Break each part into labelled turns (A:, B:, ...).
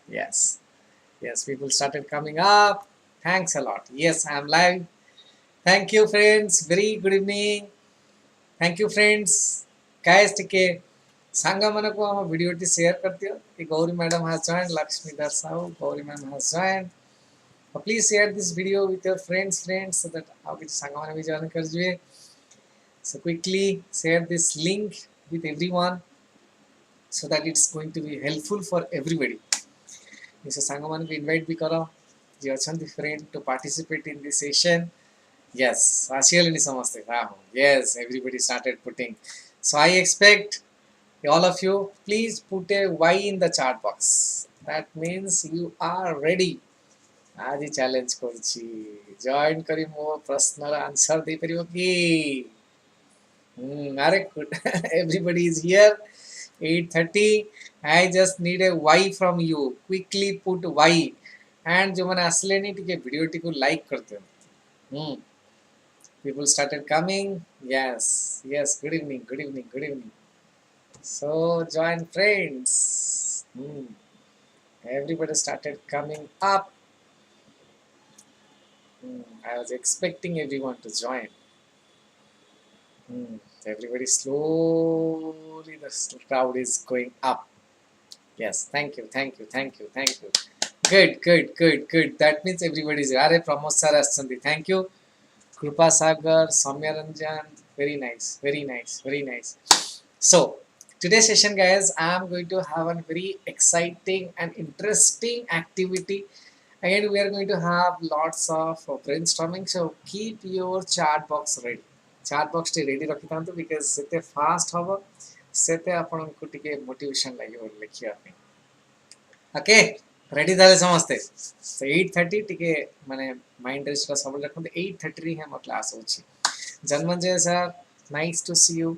A: Yes. Yes, people started coming up. Thanks a lot. Yes, I am live. Thank you, friends. Very good evening. Thank you, friends. Guys, take Sangha manako ama video ti share kartiyo. Gauri madam has joined. Lakshmi Darsao, Gauri ma'am has joined. Please share this video with your friends so that how which Sangha mana bhi join karjue. So quickly share this link with everyone so that it's going to be helpful for everybody. So Sangha manako invite bhi karo. Je achanti friend to participate in this session. Yes, ଆସିଗଲେଣି ସମସ୍ତେ. Yes, everybody started putting. So I expect all of you, please put a Y in the chat box. That means you are ready. ଆଜି challenge କରୁଛି join କରି ମୋ ପ୍ରଶ୍ନର answer ଦେଇପାରିବ କି? ଆରେ everybody is here. 8:30. I just need a Y from you. Quickly put Y. And ଯୋଉମାନେ ଆସିଲେଣି ଟିକେ ଭିଡ଼ିଓଟିକୁ ଲାଇକ୍ କରିଦିଅନ୍ତୁ. People started coming. Yes, yes. Good evening, good evening, good evening. So join friends. Everybody started coming up. I was expecting everyone to join. Everybody slowly, the crowd is going up. Yes, thank you, thank you, thank you, thank you. Good, good, good, good. That means everybody is. Are Pramod sir Ashanti. Thank you. Krupa Sagar, Soumya Ranjan. Very nice, very nice, very nice. So, today's session, guys, I am going to have a very exciting and interesting activity. Again, we are going to have lots of brainstorming. So, keep your chat box ready. Chat box T ready ରଖିଥାନ୍ତୁ because ସେତେ fast ହବ ସେତେ ଆପଣଙ୍କୁ ଟିକେ motivation ଲାଗିବ ଲେଖିବା ପାଇଁ. Okay, ready ତାହେଲେ ସମସ୍ତେ. So 8:30 ଟିକେ ମାନେ mind race ଟା ସବୁବେଳେ ରଖନ୍ତୁ. 8:30 ରେ ହିଁ ଆମ କ୍ଲାସ୍ ଅଛି. Janmenjay sir, nice to see you.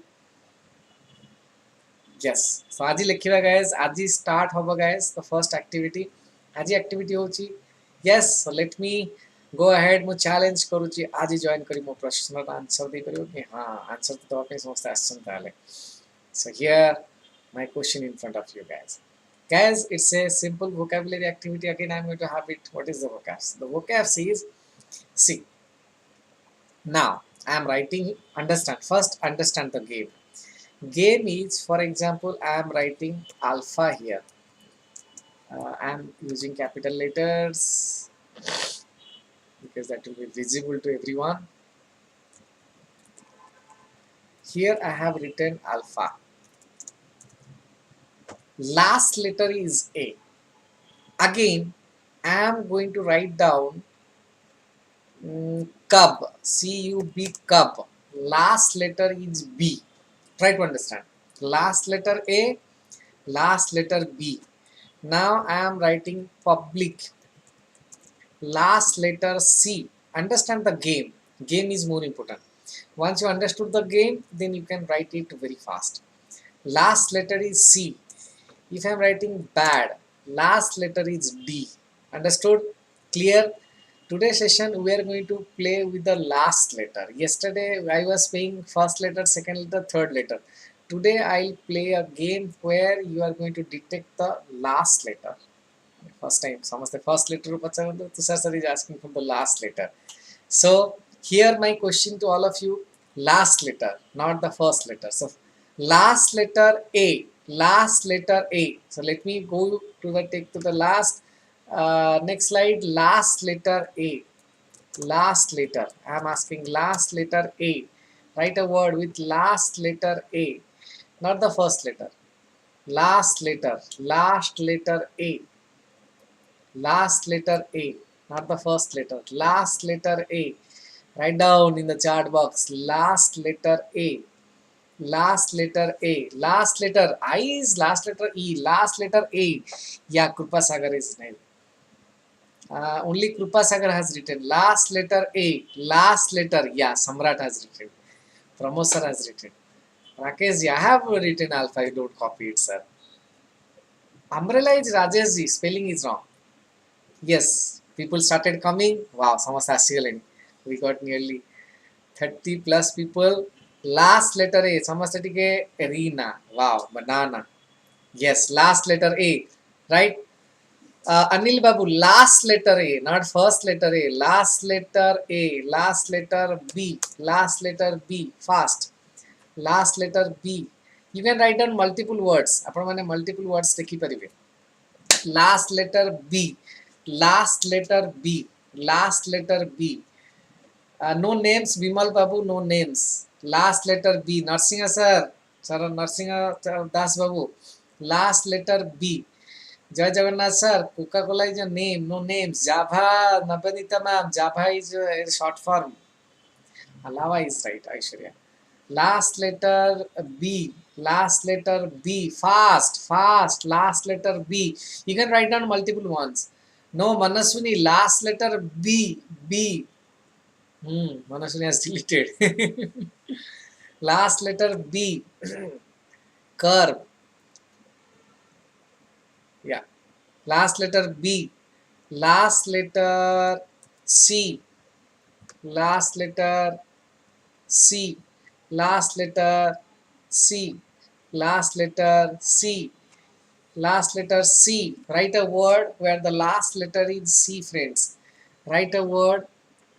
A: Yes, so आज लिखिबा guys, आज start होबो guys, the first activity. आज activity होची. Yes, so let me go ahead मु challenge करूची आज join करी मो प्रश्न का आंसर दे परियो कि हां आंसर तो आपने समझते आसन ताले. So here my question in front of you guys. Guys, it's a simple vocabulary activity. Again, I'm going to have it. What is the vocab? The vocab says, see. Now, I am writing, understand. First, understand the game. Game is, for example, I am writing alpha here. I am using capital letters because that will be visible to everyone. Here I have written alpha. Last letter is A. Again, I am going to write down cub. C-U-B, cub. Last letter is B. Try to understand. Last letter A, last letter B. Now I am writing public. Last letter C. Understand the game. Game is more important. Once you understood the game, then you can write it very fast. Last letter is C. If I am writing bad, last letter is D. Understood? Clear? Today's session we are going to play with the last letter. Yesterday I was playing first letter, second letter, third letter. Today I'll play a game where you are going to detect the last letter. First time, the first letter, Tushar sir is asking for the last letter. So here my question to all of you, last letter, not the first letter. So last letter A, last letter A. So let me go to the take to the last. Next slide, last letter A. Last letter. I am asking last letter A. Write a word with last letter A, not the first letter. Last letter A. Last letter A, not the first letter. Last letter A. Write down in the chat box. Last letter A. Last letter A. Last letter I is last letter E. Last letter A. Yeah, Krupa Sagar is name. Only Krupa Sagar has written last letter A. Last letter. Yeah, Samrat has written. Pramod sir has written. Rakesh, I have written alpha. You don't copy it, sir. Umbrella is Rajesh ji. Spelling is wrong. Yes, people started coming. Wow, Samasashigalani. We got nearly 30 plus people. Last letter A. Samasatike arena. Wow, banana. Yes, last letter A. Right? Anil Babu, last letter A, not first letter A, last letter A, last letter B, last letter B, fast, last letter B. You can write down multiple words. ଆପଣ ମାନେ multiple words ଲେଖିପାରିବେ. Last letter B, last letter B, last letter B. No names, Vimal Babu, no names. Last letter B, Narsinga sir, sir Narsinga Das Babu. Last letter B. Jai Jagannath sir, Coca-Cola is a name, no names. Java, Nabanita ma'am, Java is a short form. Alava is right, Aishwarya. Last letter B, last letter B, fast, fast, last letter B. You can write down multiple ones. No, Manaswini, last letter B, B. Manaswini has deleted. Last letter B, curve. Yeah. Last letter B, last letter C, last letter C, last letter C, last letter C, last letter C. Write a word where the last letter is C, friends. Write a word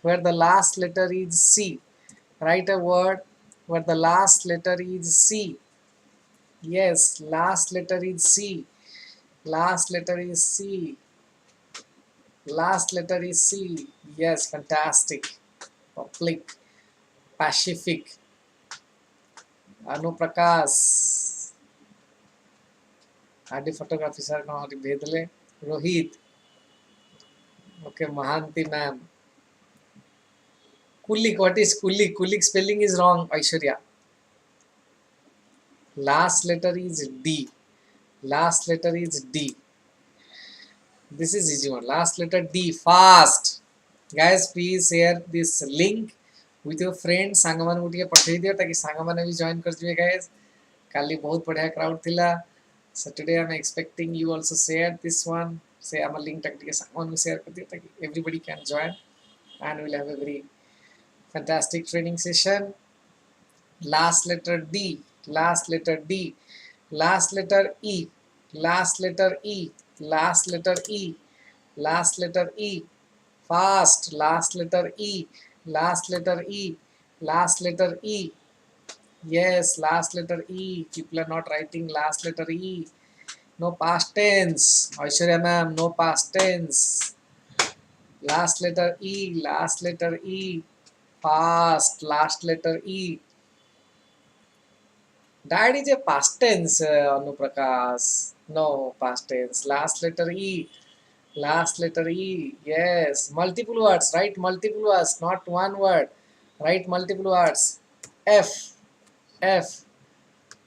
A: where the last letter is C. Write a word where the last letter is C. Yes, last letter is C. Last letter is C. Last letter is C. Yes, fantastic. Public, Pacific, Anuprakash. आदि photography sir को हमारी भेदले Rohit okay Mahanti ma'am Kulik what is Kulik spelling is wrong Aishwarya last letter is D last letter is D this is easy one last letter D fast guys please share this link with your friends सांग मान गुटिके पठेई दियो ताकि सांग माने भी join कर जिवे guys काली बहुत बढ़िया क्राउड थिला so today I'm expecting you also share this one say I'm a link tag ଟିକେ सांग मान share कर दियो ताकि everybody can join and we'll have a very fantastic training session last letter D last letter D last letter E last letter E last letter E last letter E fast last letter E last letter E last letter E yes last letter E people are not writing last letter E no past tense Aishwarya ma'am no past tense last letter E last letter E fast last letter E that is a past tense Anuprakash no past tense last letter E last letter E yes multiple words write multiple words not one word write multiple words F F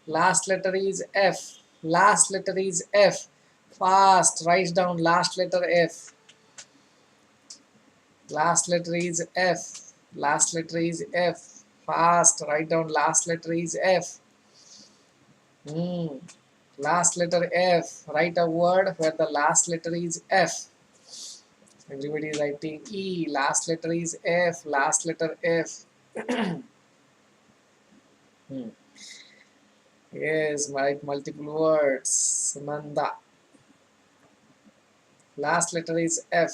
A: last letter is F last letter is F fast write down last letter F last letter is F last letter is F fast write down last letter is F last letter F write a word where the last letter is F everybody is writing E last letter is F last letter F yes write multiple words Nanda last letter is F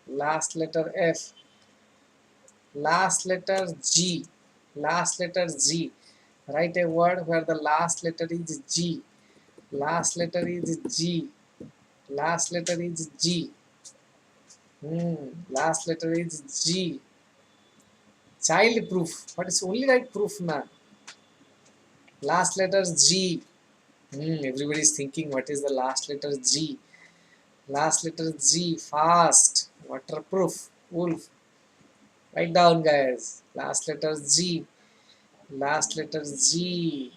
A: last letter F last letter G last letter G write a word where the last letter is G last letter is G last letter is G last letter is G child proof what is only right proof na last letter G everybody is thinking what is the last letter G last letter G fast waterproof wolf write down guys last letter G last letter G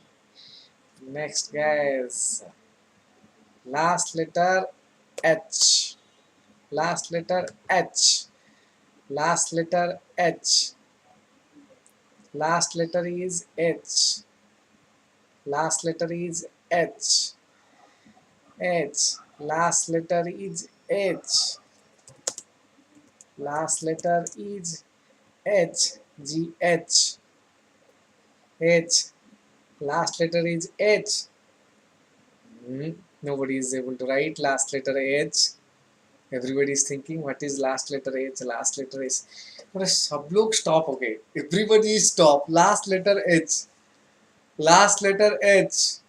A: next guys last letter H last letter H last letter H last letter is H last letter is H H last letter is H last letter is H G H H last letter is H nobody is able to write last letter H Everybody is thinking what is last letter H, last letter H. अरे सब लोग stop हो गए. Everybody is stop. Last letter H. Last letter H.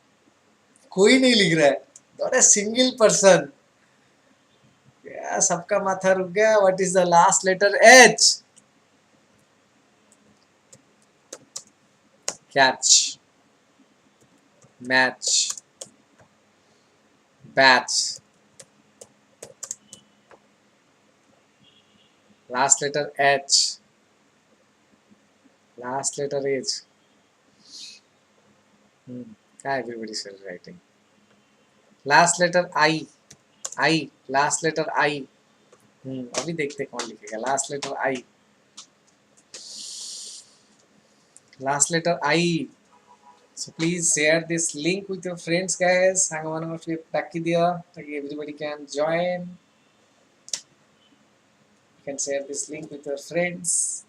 A: कोई नहीं लिख रहा है. Not a single person. Yeah, सबका माथा रुक गया. What is the last letter H? Catch. Match. Batch. Last letter H. Last letter H. Everybody is writing. Last letter I. I. Last letter I. अभी देखते कौन लिखेगा. Last letter I. Last letter I. So please share this link with your friends, guys. Hangman of Takidia. Everybody can join. You can share this link with your friends.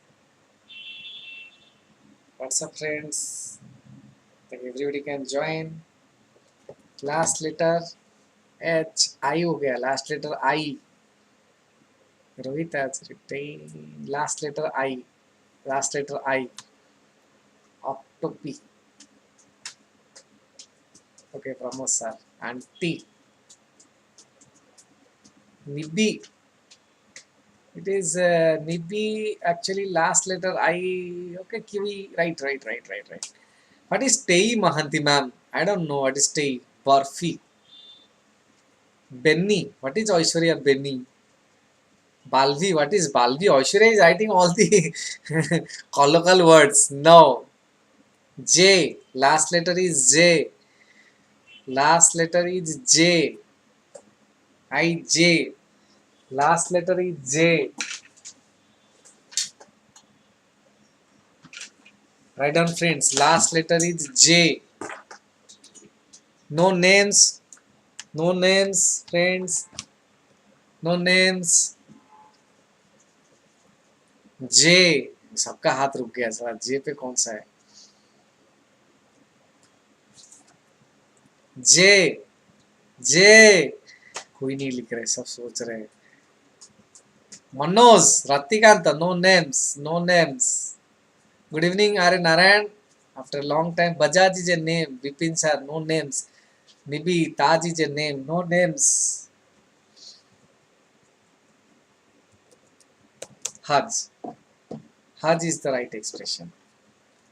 A: WhatsApp friends. Everybody can join. Last letter H. I हो गया. Last letter I. Rohit has written last letter I. Last letter I. Octopi. Okay, Pramod sir. And T. Nibi. It is Nibi. Actually, last letter I. Okay, Kiwi. Right. What is Tei Mahanti, ma'am? I don't know what is Tei. Barfi. Benny. What is Aishwarya Benny? Balvi. What is Balvi? Aishwarya is writing all the colloquial words. No. J. Last letter is J. Last letter is J. I J. Last letter is J. Write down, friends. Last letter is J. No names. No names, friends. No names. J. सबका हाथ रुक गया sir. J पे कौन सा है? J. J. कोई नहीं लिख रहे. सब सोच रहे हैं. Manoj. Ratikanta. No names. No names. Good evening, Are Narayan. After a long time, Bajaj is a name. Vipin sir, no names. Nibi, Taj is a name. No names. Hajj. Hajj is the right expression.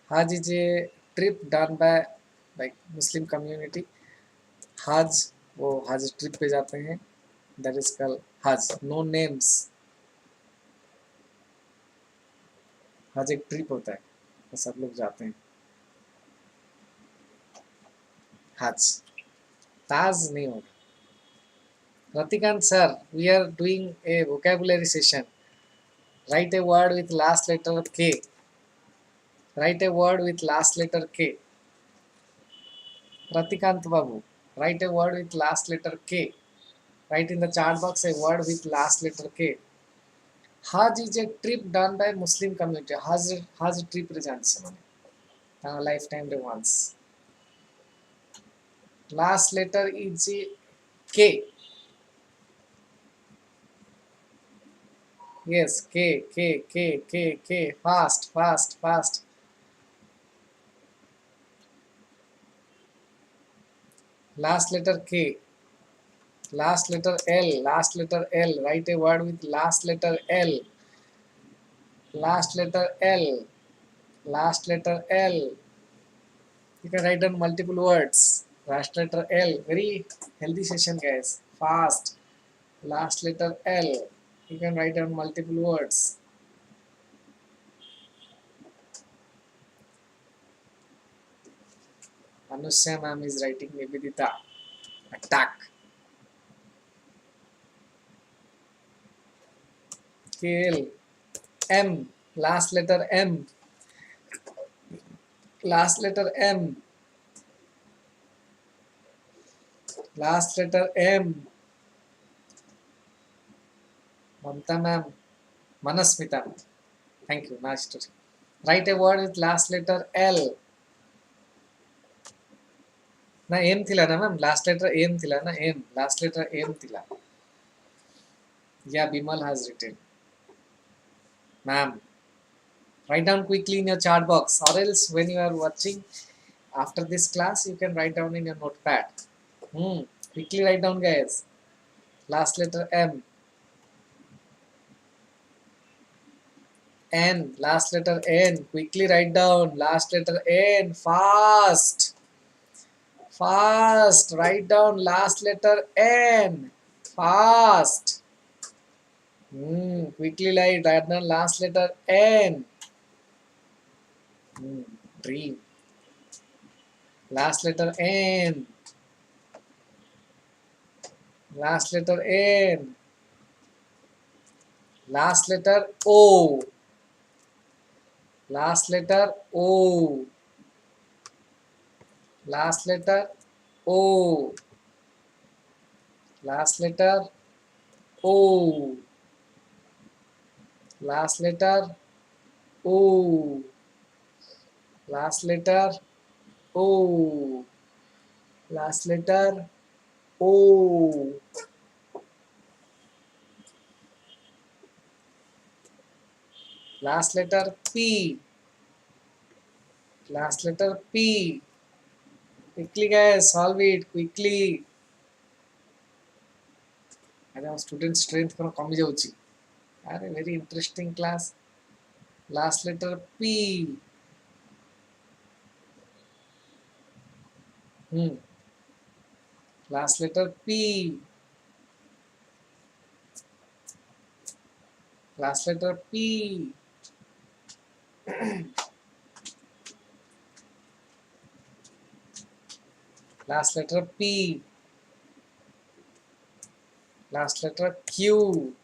A: Hajj is a trip done by like Muslim community. Hajj, वो Hajj trip पे जाते हैं. That is called Hajj. No names. Hajj एक trip होता है. तो सब लोग जाते हैं. Hajj. Taj नहीं होगा. Ratikant sir, we are doing a vocabulary session. Write a word with last letter K. Write a word with last letter K. Ratikant Babu. Write a word with last letter K. Write in the chat box a word with last letter K. Hajj is a trip done by Muslim community. Hajj trip रे जाने से माने. Lifetime रे once. Last letter is K. Yes, K. Fast. Last letter K. Last letter L. Last letter L. Write a word with last letter L. Last letter L. Last letter L. You can write down multiple words. Last letter L. Very healthy session, guys. Fast. Last letter L. You can write down multiple words. Anusya ma'am is writing Nivedita. Attack. KL. M. Last letter M. Last letter M. Last letter M. Mamta ma'am. Manasmita. Thank you. Nice to see. Write a word with last letter L. Na M thila na ma'am. Last letter M thila na M. Last letter M thila. Yeah, Bimal has written. Ma'am, write down quickly in your chat box, or else when you are watching after this class, you can write down in your notepad. Hmm. Quickly write down, guys. Last letter M. N. Last letter N. Quickly write down. Last letter N. Fast. Fast. Write down last letter N. Fast. Quickly write down last letter N. Dream. Last letter N. Last letter N. Last letter O. Last letter O. Last letter O. Last letter O. Last letter O. Last letter O. Last letter O. Last letter P. Last letter P. Quickly, guys, solve it quickly. And our student strength कमी जाउची. अरे very interesting class. Last letter P. Last letter P. Last letter P. Last letter P. Last letter Q.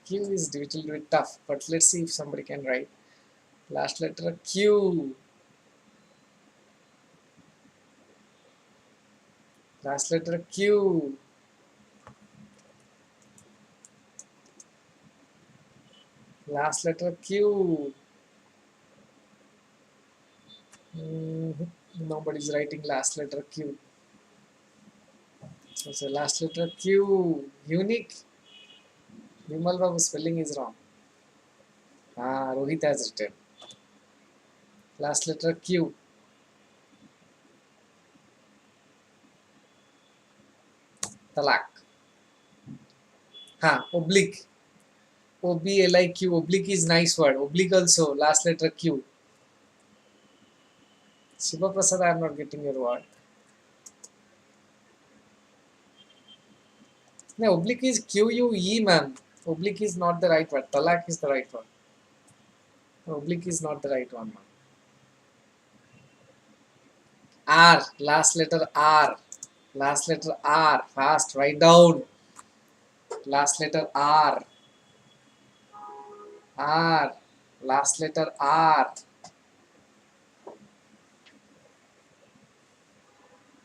A: Q is a little bit tough, but let's see if somebody can write. Last letter Q. Last letter Q. Last letter Q. Nobody's writing last letter Q. So last letter Q. Unique. Vimal Babu spelling is wrong. Rohit has written. Last letter Q. Talak. Oblique. OBLIQ. Oblique is nice word. Oblique also. Last letter Q. Shiva Prasad, I am not getting your word. No, oblique is QUE, man. Oblique is not the right word. Talak is the right one. Oblique is not the right one, man. R. Last letter R. Last letter R. Fast. Write down. Last letter R. R. Last letter R.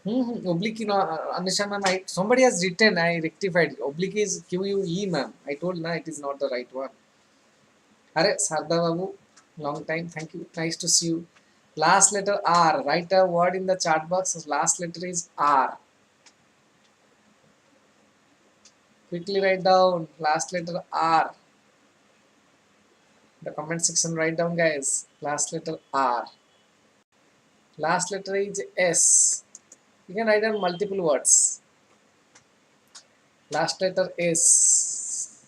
A: Oblique, no, Anisha ma'am, somebody has written, I rectified. Oblique is QUE, ma'am. I told na it is not the right one. Are Sarda Babu, long time. Thank you. Nice to see you. Last letter R. Write a word in the chat box. Last letter is R. Quickly write down. Last letter R. The comment section, write down, guys. Last letter R. Last letter is S. You can write down multiple words. Last letter S.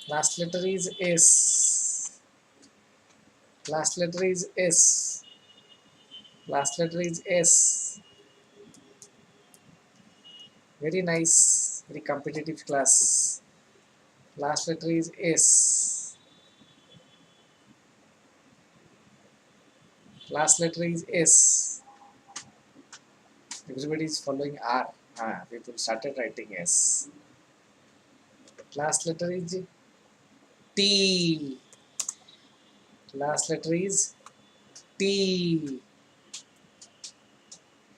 A: Last letter is S. Last letter is S. Last letter is S. Very nice. Very competitive class. Last letter is S. Last letter is S. Everybody is following R. People started writing S. Last letter is T. Last letter is T.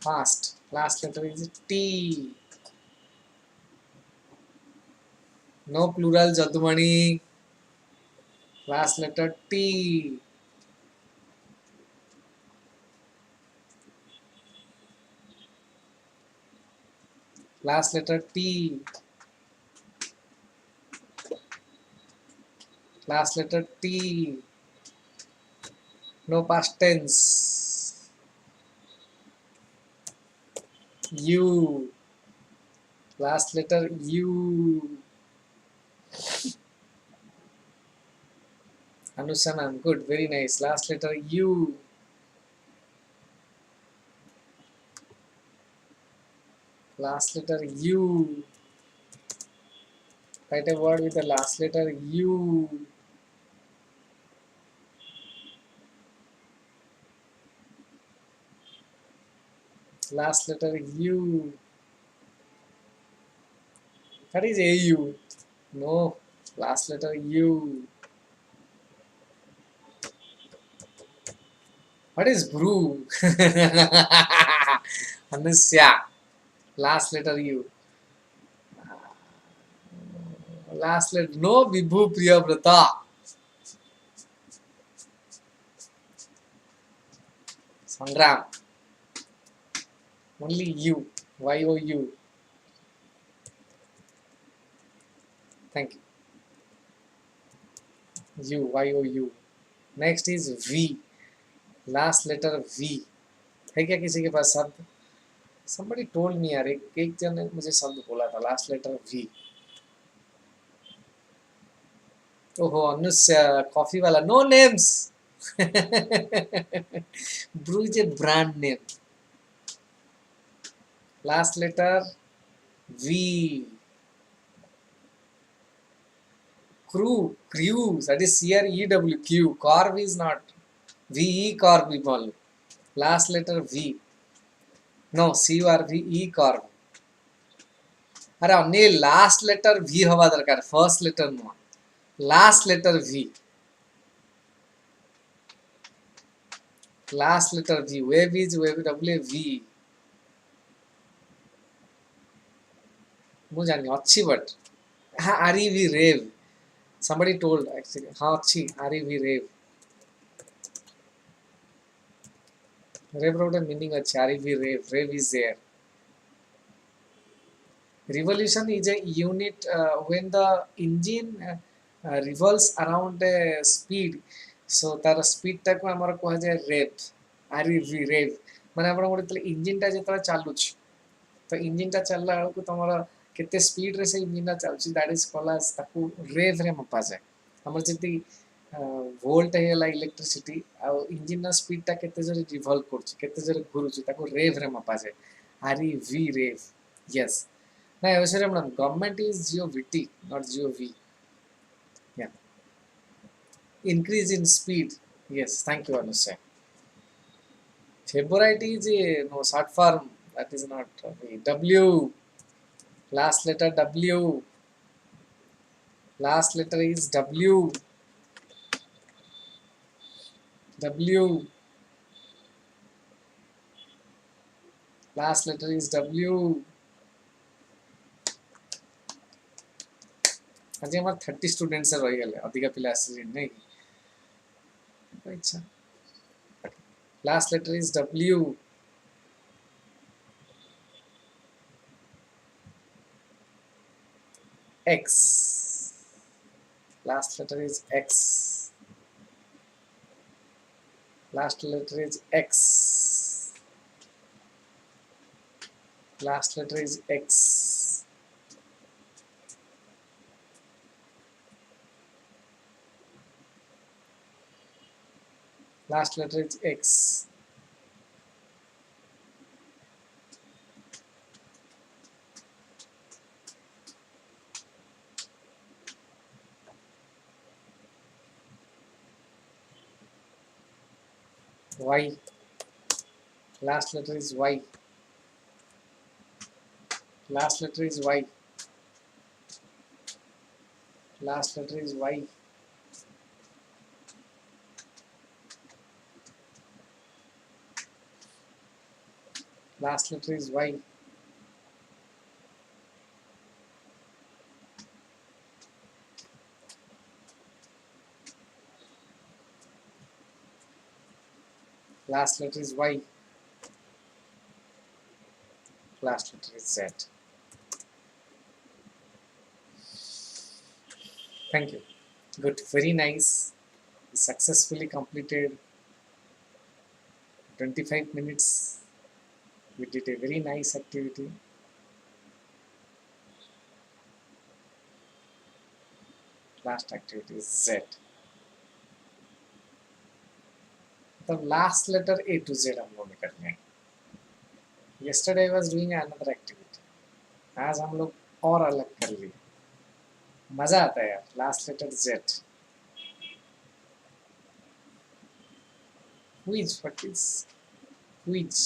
A: Fast. Last letter is T. No plural, Jadumani. Last letter T. Last letter T. Last letter T. No past tense. U. Last letter U. Anusha ma'am, good, very nice. Last letter U. Last letter U. Write a word with the last letter U. Last letter U. That is AU. No. Last letter U. What is brew? Anusya. Last letter U. Last letter. No Vibhu Priyavrata. Sangram. Only U. YOU. Thank you. YOU. Next is V. Last letter V. है क्या किसी के पास शब्द? Somebody told me यार एक जन ने मुझे शब्द बोला था last letter V. ओहो अनुष्य कॉफी वाला no names. Brew is a brand name. Last letter V. Crew. That is CREW. Carve is not. VE carve. Last letter V. No, CRVE carve. अरे अन्य last letter V हवा दरकार. First letter no. Last letter V. Last letter V. Wave is wave W V. मुझे जानी अच्छी but हाँ REV rave. Somebody told actually हाँ अच्छी REV rave. Rave wrote a meaning अच्छी REV rave. Rave is there. Revolution is a unit when the engine revolves around a speed. So तार speed टाक में हमारा कोहा जाए rave. REV rave. मैंने अपना बोले तले engine टा जितना चालू च. तो engine टा चल रहा है को तुम्हारा कितने speed रे से engine टा चालू च. That is called as ताकू rave रे मप्पा जाए. हमारे जितनी volt है ला electricity और engine ना speed टा कितने जरे revolve करछ. कितने जरे घुरू च. ताकू rave रे मप्पा जाए. REV rave. Yes. No, I was saying government is GOVT, not GOV. Yeah. Increase in speed. Yes, thank you, Anusha. Favorite is a no short form. That is not W. Last letter W. Last letter is W. W. Last letter is W. आज हमारे 30 students है रही गले अधिका पिला आसीन नहीं अच्छा last letter is W. X. Last letter is X. Last letter is X. Last letter is X. Last letter is X. Y. Last letter is Y. Last letter is Y. Last letter is Y. Last letter is Y. Last letter is Y. Last letter is Z. Thank you. Good, very nice. Successfully completed 25 minutes. We did a very nice activity. Last activity is Z. The last letter A to Z हम लोग ने कर लिया. Yesterday I was doing another activity. आज हम लोग और अलग कर लिए. मजा आता है यार. Last letter Z. Which? What is? Which?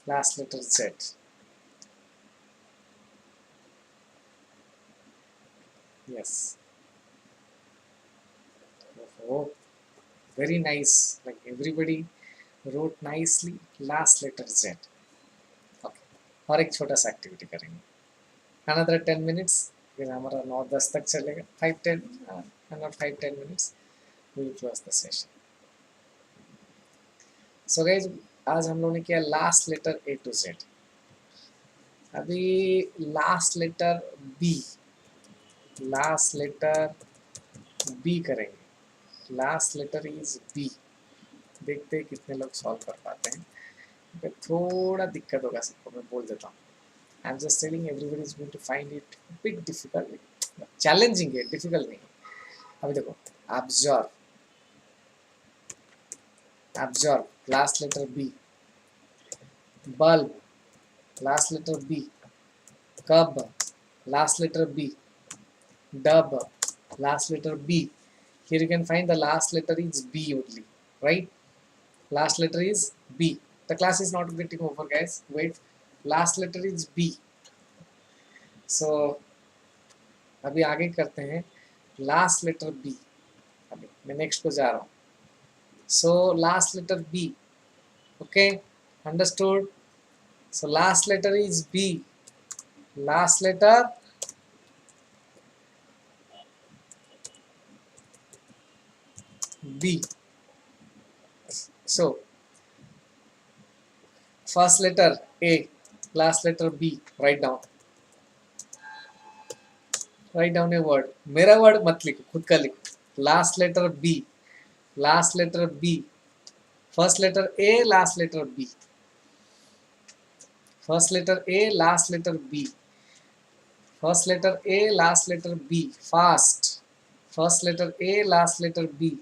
A: Last letter Z. Yes. Oh, very nice. Like everybody wrote nicely. Last letter Z. Okay. और एक छोटा सा एक्टिविटी करेंगे. Another 10 minutes. फिर हमारा 9-10 तक चलेगा. 5-10. Another 5-10 minutes. We will close the session. So guys, आज हम लोगों ने किया last letter A to Z. अभी last letter B. Last letter B करेंगे. Last letter is B. देखते हैं कितने लोग सॉल्व कर पाते हैं. थोड़ा दिक्कत होगा सबको, मैं बोल देता हूँ. I am just telling everybody is going to find it big difficult. Challenging है, डिफिकल्ट नहीं. अभी देखो, observe. Observe last letter B. Bulb last letter B. Cub last letter B. dub last letter B. Here you can find the last letter is B only, right? Last letter is B. The class is not getting over, guys. Wait, last letter is B. So अभी आगे करते हैं. Last letter B. अभी मैं next को जा रहा हूँ. So last letter B. Okay, understood? So last letter is B. Last letter B. So first letter A, last letter B. Write down. Write down a word. मेरा word मत लिखो, खुद का लिखो. Last letter B. Last letter B. First letter A, last letter B. First letter A, last letter B. First letter A, last letter B. Fast. First letter A, last letter B.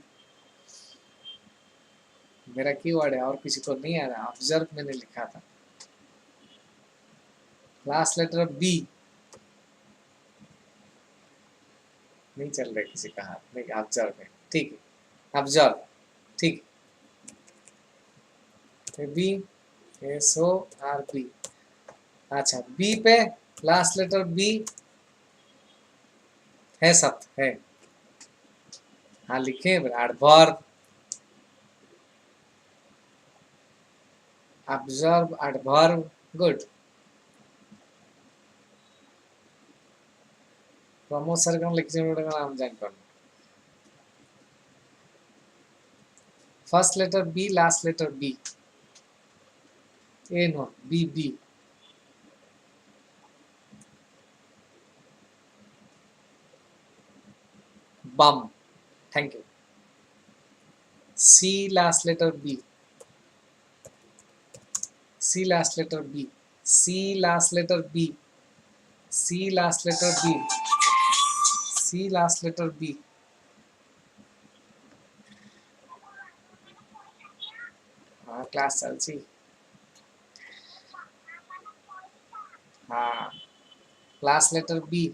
A: मेरा keyword है और किसी को नहीं आ रहा. Observe मैंने लिखा था. Last letter B. नहीं चल रहा किसी का हाथ. नहीं, ऑब्जर्व है. ठीक है, ऑब्जर्व. ठीक. B SORB. अच्छा, B पे लास्ट लेटर B है, सब है. हाँ लिखे adverb. Observe adverb. Good. Pramod sir का लेक्चर का नाम जान कर. First letter B, last letter B. A no, B. Bum. Thank you. C, last letter B. C, last letter B. C, last letter B. C, last letter B. C, last letter B. हाँ class चल सी. हाँ last letter B.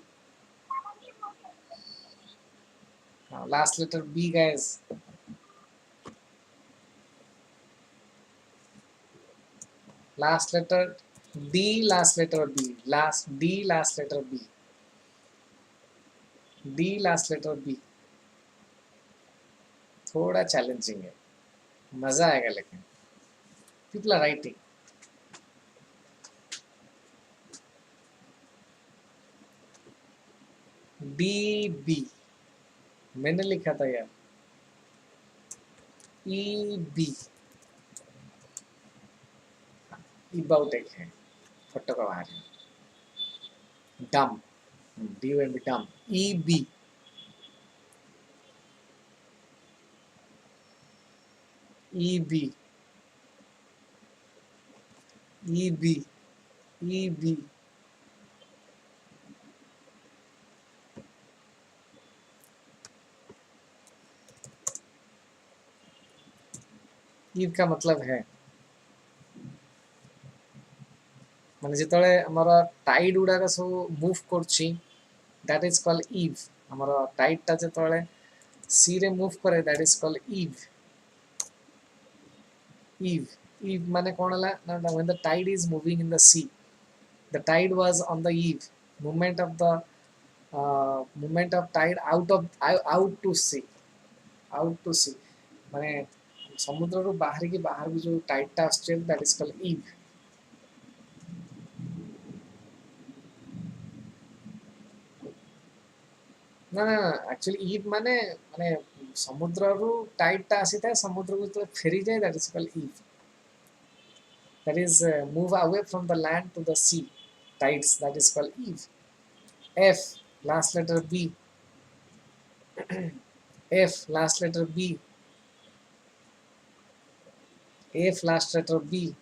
A: हाँ last letter B guys. Last letter D, last letter B. Last D, last letter B. D, last letter B. थोड़ा challenging है, मजा आएगा लेकिन. People are writing. DB मैंने लिखा था यार. EB इबाउट एक है, फोटो का बाहर है. dumb. D U M B, dumb. E B. E B. E B. E B. ईव का मतलब है माने जेतळे हमर टाइड उडा सब मूव करछि दैट इज कॉल्ड ईव हमर टाइड ता जेतळे सी रे मूव करे that is called ebb ebb ebb माने कोन हला ना when the tide is moving in the sea the tide was on the ebb movement of the movement of tide out to sea माने समुद्र रो बाहर की जो टाइड ता आछे दैट इज कॉल्ड ईव ना ना एक्चुअली ईव माने माने समुद्र रो टाइड ता आसी था समुद्र को तो फेरी जाए that is called ebb that is move away from the land to the sea tides that is called eve f last letter b f last letter b f last letter b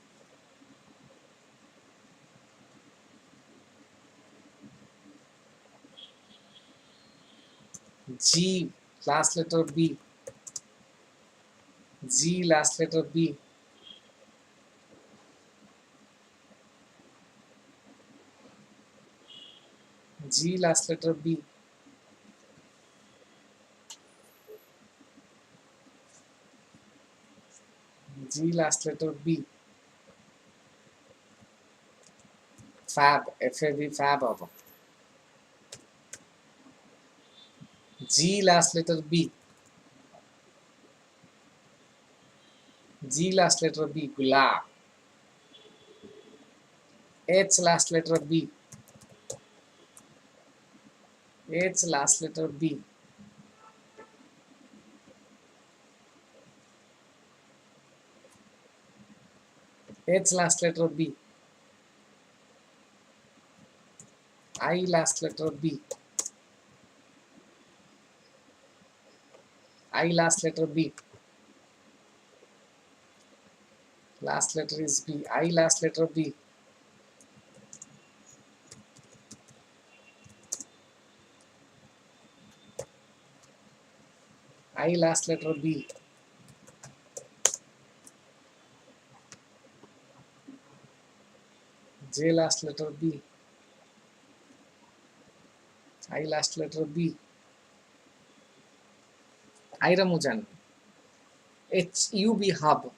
A: g last letter b g last letter b g last letter b g last letter b fab fab fab होगा g last letter b g last letter b gulab h last letter b h last letter b h last letter b I last letter b I last letter b last letter is b I last letter b I last letter b j last letter b I last letter b I रे मुझान h u b hub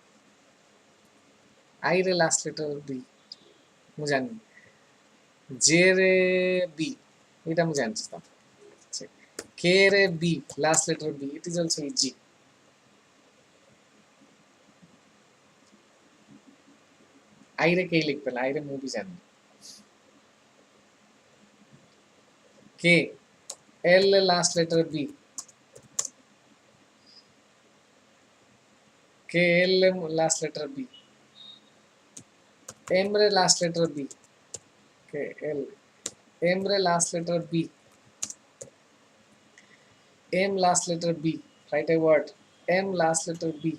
A: I रे last letter b मुझान j रे b এটা मुझे জানতাম k रे b last letter b it is also g I रे k लिख पेला I रे मु भी जान k l last letter b k l last letter b m रे last letter b k l m रे last letter b m last letter b write a word m last letter b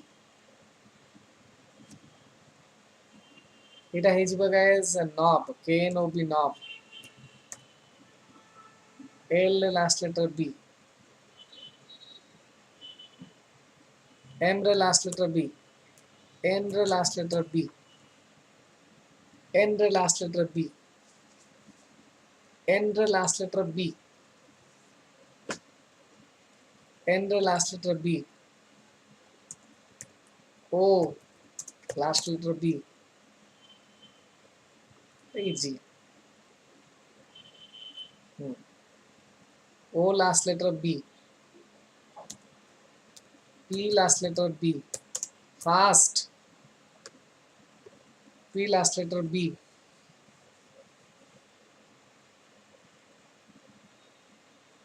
A: এটা হয়ে যাবে guys নব k n o b নব l last letter b m रे last letter b n रे last letter b n रे last letter b n रे last letter b n रे last letter b o last letter b easy o last letter b p last letter b fast p last letter b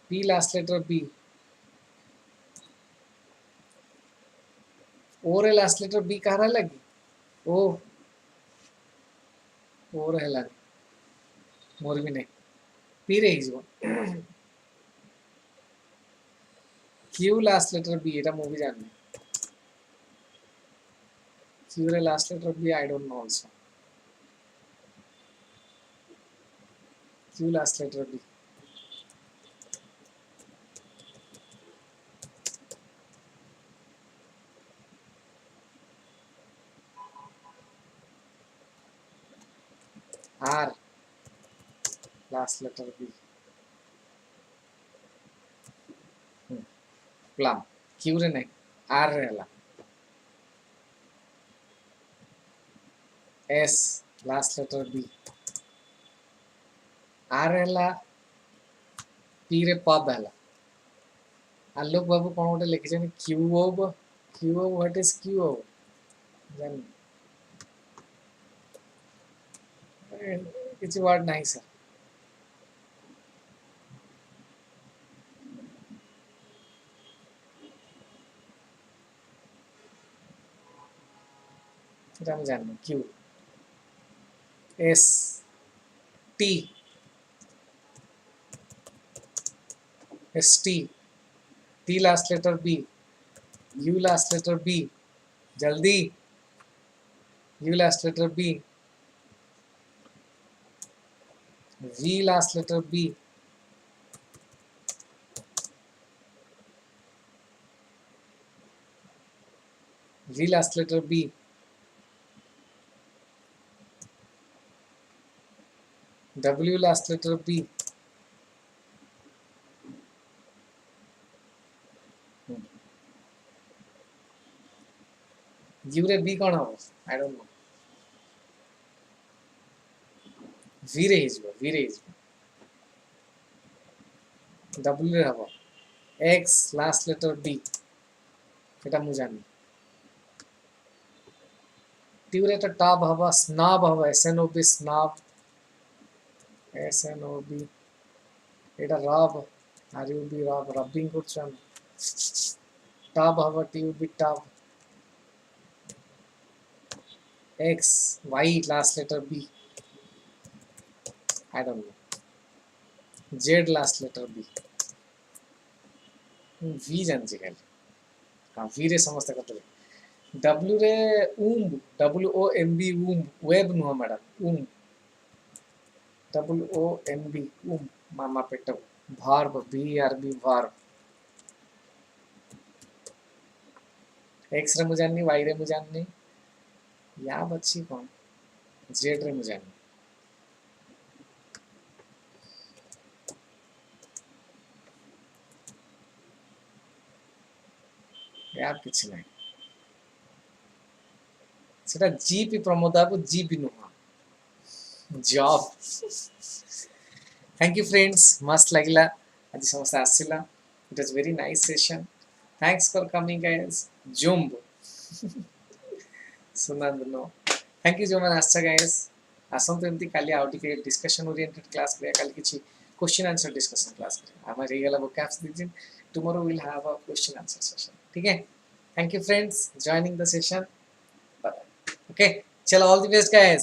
A: p last letter b o रे last letter b कहाँ लगी o o रहला मोर भी नहीं P रे हिजो Q last letter B এটা movie জানি Q রে last letter B I don't know also Q last letter B R last letter B plum Q रे नहीं R रे हला S last letter B R ହେଲା P ରେ pub ହେଲା ଆଲୋକ ବାବୁ କଣ ଗୋଟେ ଲେଖିଛନ୍ତି QOB QOB what is QOB ଜାଣିନି କିଛି ୱାର୍ଡ ନାହିଁ ସାର୍ এটা আমি জানি Q S T S T T last letter B U last letter B जल्दी U last letter B V last letter B V last letter B W last letter B U रे B कौन हो I don't know V रे हिजो V रे हिजो W रे हबो X last letter D এটা মু জানি T रे तो टॉप हबो स्नॉब हबो SNOB स्नॉब SNOB এটা রব আর ইউ বি রব রবিং করছাম টপ হবো TUB top X Y last letter B I don't know Z last letter B V जानছি খালি हां V रे समस्त करते W रे WOMB वेब नुह मैडम WOMB मामा पेट verb VRB verb X रे मु जाननी Y रे मु जाननी या बच्ची कौन Z रे मु जाननी यार किसी नहीं सेटा जीपी प्रमोद बाबू जीपी नुह जॉब थैंक यू फ्रेंड्स मस्त लगिला आज समस्त आसिला it was very nice session thanks for coming guys जुम्ब सुनंद नो थैंक यू जो मैंने आस्था गाइस आसंत एमती काली आउट के डिस्कशन ओरिएंटेड क्लास करे काली किछि क्वेश्चन आंसर डिस्कशन क्लास करे हमारे रेगुलर वोकैब्स दीजिए tomorrow will have a question answer session ठीक है thank you friends joining the session okay चलो ऑल द बेस्ट गाइस